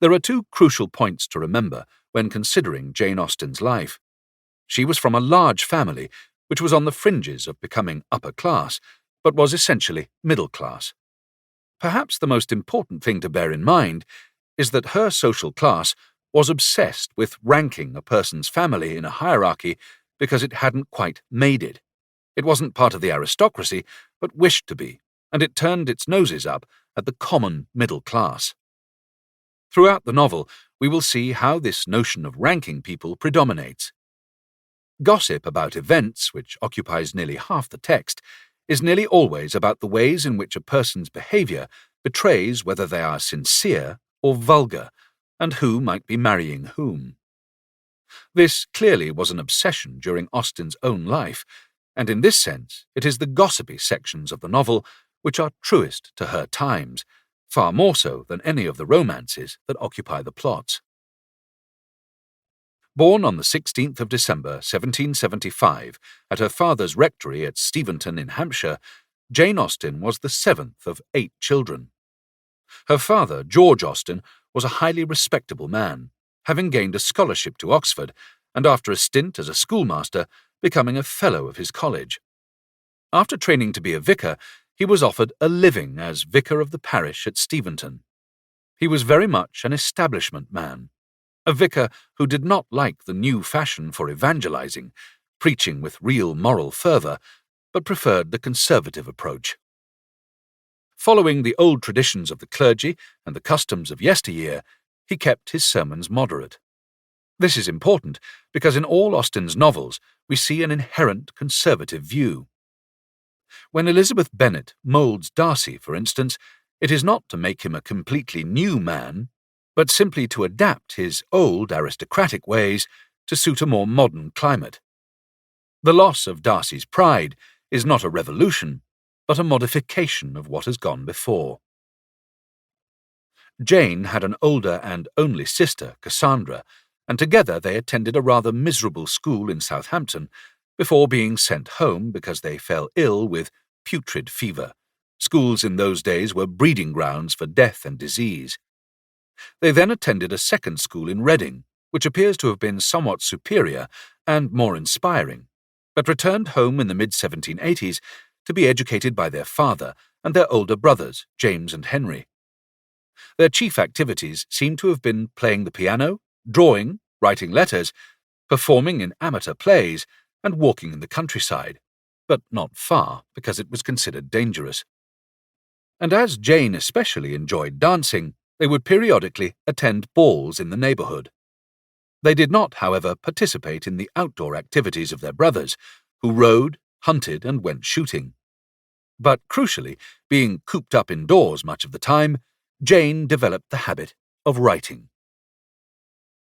There are two crucial points to remember when considering Jane Austen's life. She was from a large family, which was on the fringes of becoming upper class, but was essentially middle class. Perhaps the most important thing to bear in mind is that her social class was obsessed with ranking a person's family in a hierarchy because it hadn't quite made it. It wasn't part of the aristocracy, but wished to be, and it turned its noses up at the common middle class. Throughout the novel, we will see how this notion of ranking people predominates. Gossip about events, which occupies nearly half the text, is nearly always about the ways in which a person's behaviour betrays whether they are sincere or vulgar, and who might be marrying whom. This clearly was an obsession during Austen's own life, and in this sense it is the gossipy sections of the novel which are truest to her times, far more so than any of the romances that occupy the plots. Born on the 16th of December 1775 at her father's rectory at Steventon in Hampshire, Jane Austen was the seventh of 8 children. Her father, George Austen, was a highly respectable man, having gained a scholarship to Oxford, and after a stint as a schoolmaster, becoming a fellow of his college. After training to be a vicar, he was offered a living as vicar of the parish at Steventon. He was very much an establishment man, a vicar who did not like the new fashion for evangelizing, preaching with real moral fervour, but preferred the conservative approach. Following the old traditions of the clergy and the customs of yesteryear, he kept his sermons moderate. This is important because in all Austen's novels we see an inherent conservative view. When Elizabeth Bennet moulds Darcy, for instance, it is not to make him a completely new man, but simply to adapt his old aristocratic ways to suit a more modern climate. The loss of Darcy's pride is not a revolution, but a modification of what has gone before. Jane had an older and only sister, Cassandra, and together they attended a rather miserable school in Southampton before being sent home because they fell ill with putrid fever. Schools in those days were breeding grounds for death and disease. They then attended a second school in Reading, which appears to have been somewhat superior and more inspiring, but returned home in the mid-1780s to be educated by their father and their older brothers, James and Henry. Their chief activities seem to have been playing the piano, drawing, writing letters, performing in amateur plays, and walking in the countryside, but not far because it was considered dangerous. And as Jane especially enjoyed dancing, they would periodically attend balls in the neighbourhood. They did not, however, participate in the outdoor activities of their brothers, who rode, hunted, and went shooting. But crucially, being cooped up indoors much of the time, Jane developed the habit of writing.